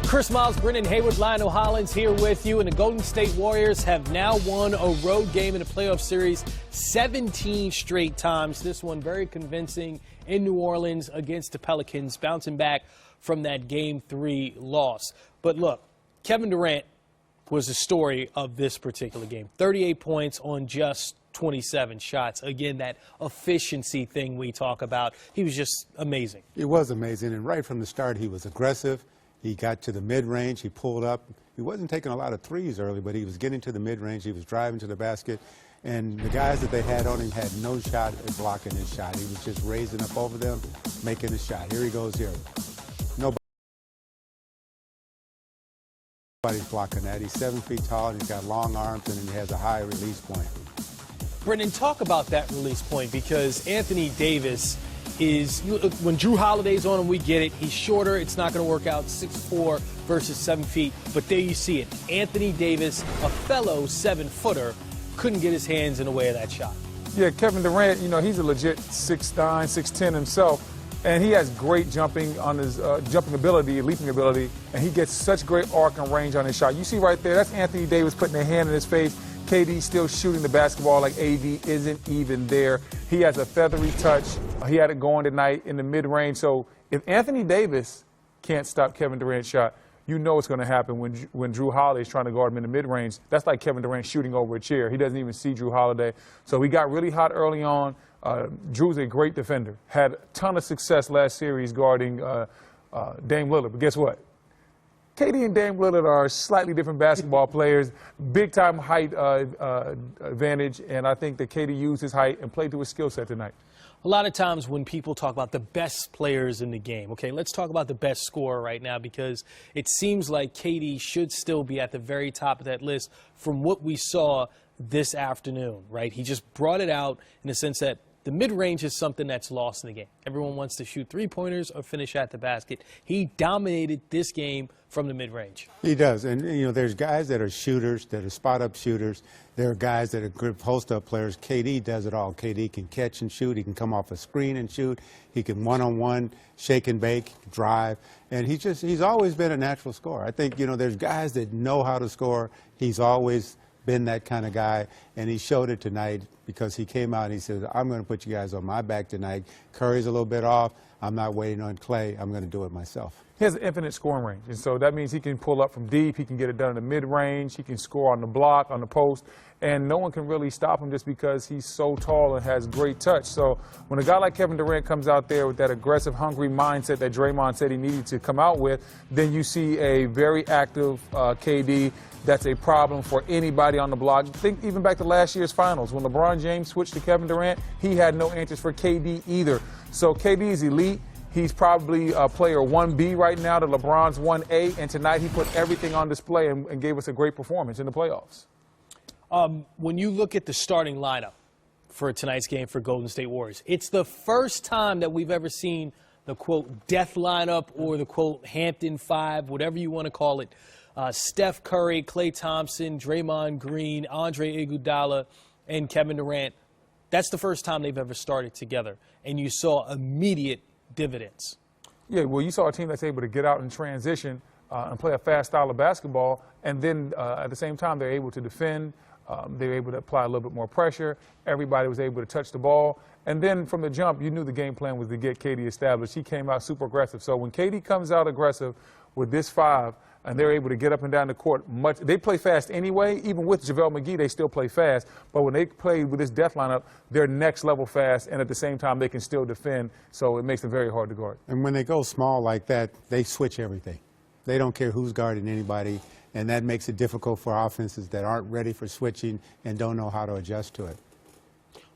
Chris Miles, Brendan Haywood, Lionel Hollins here with you, and the Golden State Warriors have now won a road game in the playoff series 17 straight times. This one very convincing in New Orleans against the Pelicans, bouncing back from that Game 3 loss. But look, Kevin Durant was the story of this particular game. 38 points on just 27 shots. Again, that efficiency thing we talk about. He was just amazing. It was amazing, and right from the start, he was aggressive. He got to the mid-range. He pulled up. He wasn't taking a lot of threes early, but he was getting to the mid-range. He was driving to the basket. And the guys that they had on him had no shot at blocking his shot. He was just raising up over them, making a shot. Here he goes here. Nobody's blocking that. He's 7 feet tall, and he's got long arms, and he has a high release point. Brendan, talk about that release point, because Anthony Davis is, when Drew Holiday's on him, we get it. He's shorter. It's not going to work out, 6'4" versus 7 feet. But there you see it. Anthony Davis, a fellow 7-footer, couldn't get his hands in the way of that shot. Yeah, Kevin Durant, he's a legit 6'9", 6'10" himself. And he has great jumping on his jumping ability, leaping ability, and he gets such great arc and range on his shot. You see right there, that's Anthony Davis putting a hand in his face. KD still shooting the basketball like AD isn't even there. He has a feathery touch. He had it going tonight in the mid-range. So if Anthony Davis can't stop Kevin Durant's shot, you know what's going to happen when Drew Holiday is trying to guard him in the mid-range. That's like Kevin Durant shooting over a chair. He doesn't even see Drew Holiday. So he got really hot early on. Drew's a great defender. Had a ton of success last series guarding Dame Lillard. But guess what? KD and Dame Lillard are slightly different basketball players, big-time height advantage, and I think that KD used his height and played to his skill set tonight. A lot of times when people talk about the best players in the game, okay, let's talk about the best scorer right now, because it seems like KD should still be at the very top of that list from what we saw this afternoon, right? He just brought it out in the sense that the mid-range is something that's lost in the game. Everyone wants to shoot three-pointers or finish at the basket. He dominated this game from the mid-range. He does. And, there's guys that are shooters, that are spot-up shooters. There are guys that are good post-up players. KD does it all. KD can catch and shoot. He can come off a screen and shoot. He can one-on-one, shake and bake, drive. And he's always been a natural scorer. I think, there's guys that know how to score. He's always been that kind of guy, and he showed it tonight because he came out and he said, I'm going to put you guys on my back tonight. Curry's a little bit off. I'm not waiting on Clay. I'm going to do it myself. He has an infinite scoring range, and so that means he can pull up from deep. He can get it done in the mid-range. He can score on the block, on the post, and no one can really stop him just because he's so tall and has great touch. So when a guy like Kevin Durant comes out there with that aggressive, hungry mindset that Draymond said he needed to come out with, then you see a very active KD. That's a problem for anybody on the block. Think even back to last year's finals. When LeBron James switched to Kevin Durant, he had no answers for KD either. So KD is elite. He's probably player 1B right now to LeBron's 1A, and tonight he put everything on display and gave us a great performance in the playoffs. When you look at the starting lineup for tonight's game for Golden State Warriors, it's the first time that we've ever seen the, quote, death lineup or the, quote, Hampton Five, whatever you want to call it. Steph Curry, Klay Thompson, Draymond Green, Andre Iguodala, and Kevin Durant. That's the first time they've ever started together, and you saw immediate dividends. Yeah, well, you saw a team that's able to get out and transition and play a fast style of basketball, and then at the same time they're able to defend. They were able to apply a little bit more pressure. Everybody was able to touch the ball. And then from the jump, you knew the game plan was to get KD established. He came out super aggressive. So when KD comes out aggressive with this five, and they're able to get up and down the court they play fast anyway. Even with JaVale McGee, they still play fast. But when they play with this death lineup, they're next level fast, and at the same time, they can still defend. So it makes them very hard to guard. And when they go small like that, they switch everything. They don't care who's guarding anybody, and that makes it difficult for offenses that aren't ready for switching and don't know how to adjust to it.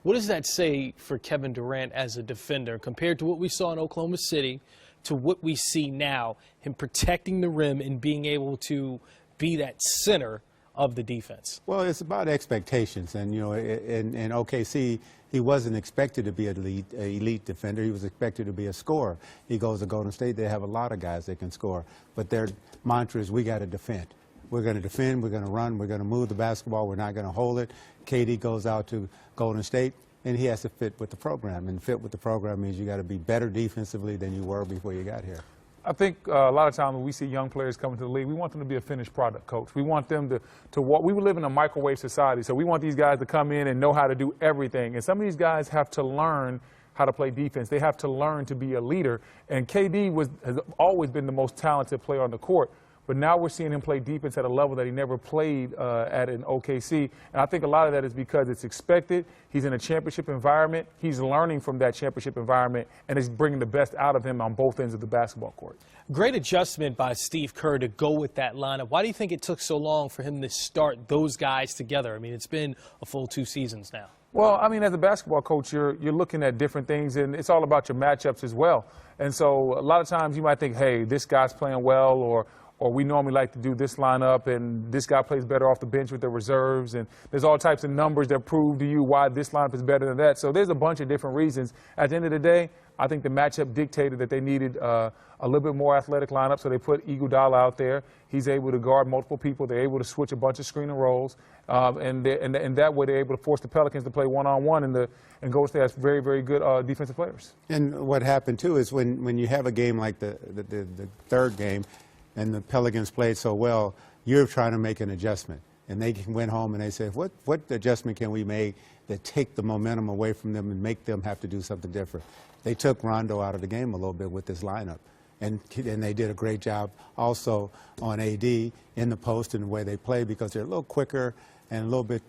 What does that say for Kevin Durant as a defender compared to what we saw in Oklahoma City, to what we see now, him protecting the rim and being able to be that center of the defense? Well, it's about expectations. And, in OKC, he wasn't expected to be an elite defender. He was expected to be a scorer. He goes to Golden State. They have a lot of guys that can score. But their mantra is, we got to defend. We're going to defend. We're going to run. We're going to move the basketball. We're not going to hold it. KD goes out to Golden State, and he has to fit with the program. And fit with the program means you got to be better defensively than you were before you got here. I think a lot of times when we see young players coming to the league, we want them to be a finished product, Coach. We want them to walk. We live in a microwave society, so we want these guys to come in and know how to do everything. And some of these guys have to learn how to play defense. They have to learn to be a leader. And KD has always been the most talented player on the court. But now we're seeing him play defense at a level that he never played at in OKC. And I think a lot of that is because it's expected. He's in a championship environment. He's learning from that championship environment, and it's bringing the best out of him on both ends of the basketball court. Great adjustment by Steve Kerr to go with that lineup. Why do you think it took so long for him to start those guys together? I mean, it's been a full 2 seasons now. Well, I mean, as a basketball coach, you're looking at different things, and it's all about your matchups as well. And so a lot of times you might think, hey, this guy's playing well, or we normally like to do this lineup, and this guy plays better off the bench with the reserves, and there's all types of numbers that prove to you why this lineup is better than that. So there's a bunch of different reasons. At the end of the day, I think the matchup dictated that they needed a little bit more athletic lineup, so they put Iguodala out there. He's able to guard multiple people. They're able to switch a bunch of screen and rolls, and that way they're able to force the Pelicans to play one-on-one, and Golden State has very, very good defensive players. And what happened, too, is when you have a game like the third game, and the Pelicans played so well, you're trying to make an adjustment. And they went home and they said, what adjustment can we make that take the momentum away from them and make them have to do something different? They took Rondo out of the game a little bit with this lineup. And they did a great job also on AD in the post and the way they play, because they're a little quicker and a little bit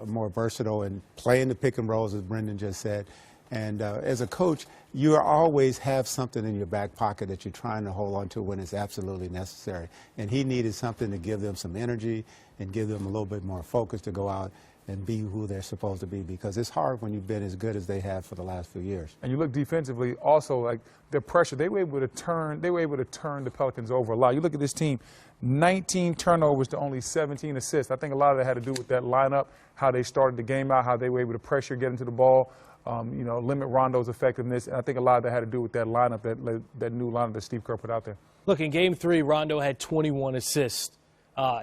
more versatile and playing the pick and rolls, as Brendan just said. And as a coach, you always have something in your back pocket that you're trying to hold on to when it's absolutely necessary. And he needed something to give them some energy and give them a little bit more focus to go out and be who they're supposed to be, because it's hard when you've been as good as they have for the last few years. And you look defensively also, like their pressure, they were able to turn the Pelicans over a lot. You look at this team, 19 turnovers to only 17 assists. I think a lot of that had to do with that lineup, how they started the game out, how they were able to pressure, get into the ball. Limit Rondo's effectiveness. And I think a lot of that had to do with that lineup, that new lineup that Steve Kerr put out there. Look, in Game 3, Rondo had 21 assists.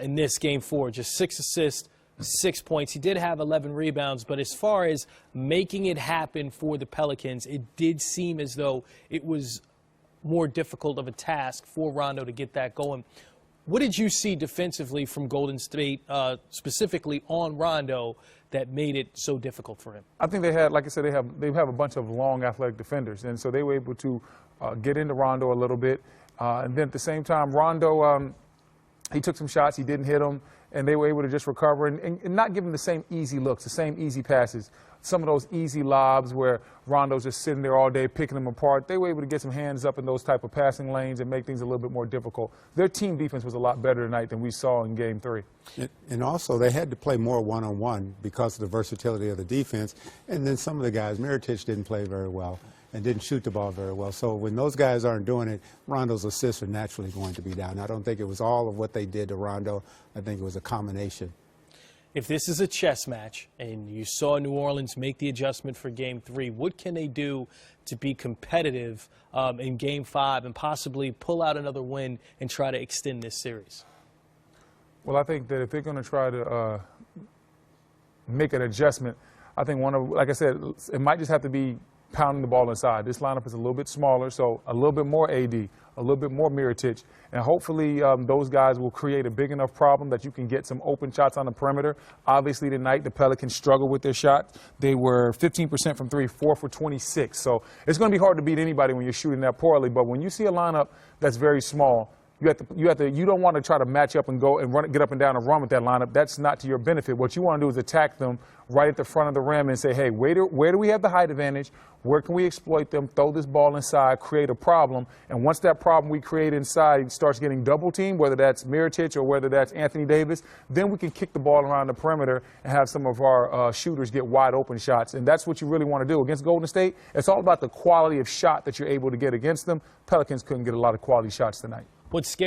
In this Game 4, just 6 assists, 6 points. He did have 11 rebounds, but as far as making it happen for the Pelicans, it did seem as though it was more difficult of a task for Rondo to get that going. What did you see defensively from Golden State, specifically on Rondo, that made it so difficult for him? I think they had, like I said, they have a bunch of long athletic defenders, and so they were able to get into Rondo a little bit. And then at the same time, Rondo, he took some shots, he didn't hit them, and they were able to just recover and not give him the same easy looks, the same easy passes. Some of those easy lobs where Rondo's just sitting there all day picking them apart, they were able to get some hands up in those type of passing lanes and make things a little bit more difficult. Their team defense was a lot better tonight than we saw in Game 3. And also, they had to play more one-on-one because of the versatility of the defense. And then some of the guys, Mirotic didn't play very well and didn't shoot the ball very well. So when those guys aren't doing it, Rondo's assists are naturally going to be down. I don't think it was all of what they did to Rondo. I think it was a combination. If this is a chess match and you saw New Orleans make the adjustment for Game 3, what can they do to be competitive in Game 5 and possibly pull out another win and try to extend this series? Well, I think that if they're going to try to make an adjustment, I think like I said, it might just have to be pounding the ball inside. This lineup is a little bit smaller, so a little bit more AD, a little bit more Mirotic, and hopefully those guys will create a big enough problem that you can get some open shots on the perimeter. Obviously tonight the Pelicans struggled with their shots. They were 15% from 3, 4 for 26, so it's going to be hard to beat anybody when you're shooting that poorly, but when you see a lineup that's very small, you don't want to try to match up and go and get up and down and run with that lineup. That's not to your benefit. What you want to do is attack them right at the front of the rim and say, hey, where do we have the height advantage? Where can we exploit them? Throw this ball inside, create a problem. And once that problem we create inside starts getting double teamed, whether that's Mirotic or whether that's Anthony Davis, then we can kick the ball around the perimeter and have some of our shooters get wide open shots. And that's what you really want to do. Against Golden State, it's all about the quality of shot that you're able to get against them. Pelicans couldn't get a lot of quality shots tonight. What's scary